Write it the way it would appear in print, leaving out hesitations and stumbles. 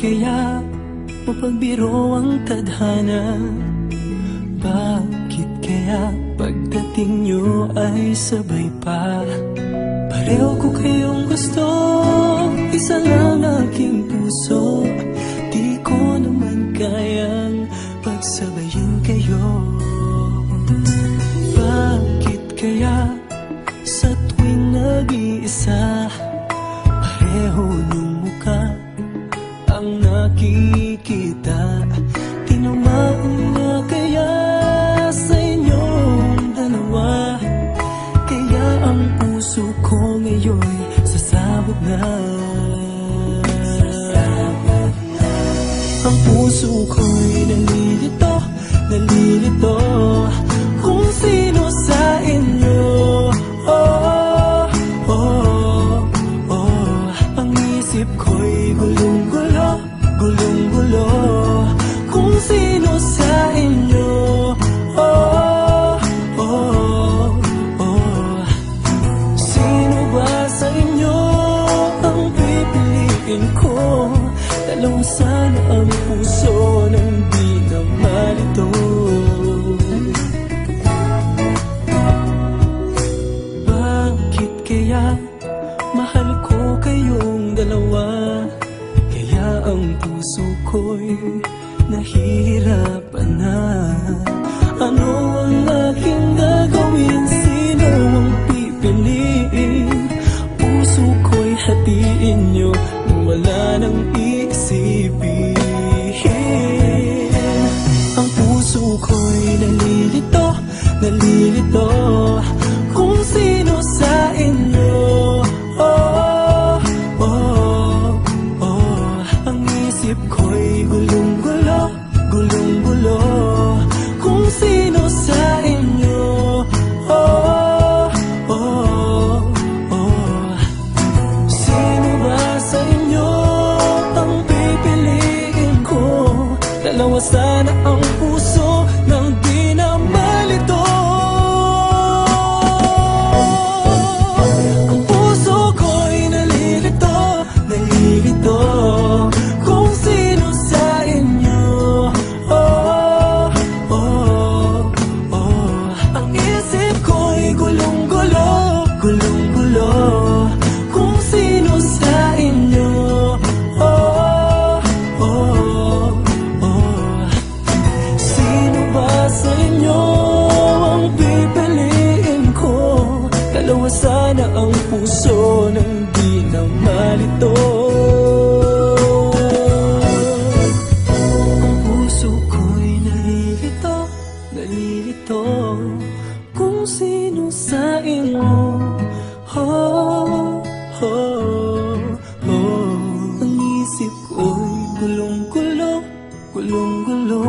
kaya mapagbiro ang tadhana? Bakit kaya pagdating nyo ay sabay pa? Pareho ko kayong gusto, isa lang aking puso. Di ko naman kayang pagsabayin kayo. Bakit kaya sa tuwing nag-iisa, pareho nung mukha ang nakikita? Tinamaan na kaya sa inyong dalawa? Kaya ang puso ko ngayon sasabog na. Ang puso ko'y nalilito, nalilito kung sino sa inyo. Oh, oh, oh. Ang isip ko'y gulong-gulo, gulong-gulo kung sino sa inyo. Oh, oh, oh. Sino ba sa inyo ang pipiliin ko? Dalawang sana ang puso nang di na malito. Bakit kaya mahal ko kayong dalawa? Kaya ang puso ko'y nahihirapan na. Ano ang aking gagawin? Sino ang pipiliin? Puso ko'y hatiin nyo nang wala nang iisipin. Ang puso ko'y nalilito, nalilito kung sino sa inyo. Oh, oh, oh. Ang isip ko'y gulong-gulo, gulong-gulo kung sino sa inyo. Oh, oh, oh. Sino ba sa inyo ang pipiliin ko? Dalawa sana ang puso nang di na malito. Ang puso ko'y nalilito, nalilito kung sino sa inyo. Oh, oh, oh. Ang isip ko'y gulong-gulo, gulong-gulo kung sino sa inyo. Oh, oh, oh. Sino ba sa inyo ang pipiliin ko? Dalawa sana ang puso nang di na malito. Ang puso ko'y nalilito, nalilito kung sino sa inyo. Oh, oh, oh. Ang isip ko'y gulong-gulo, gulong-gulo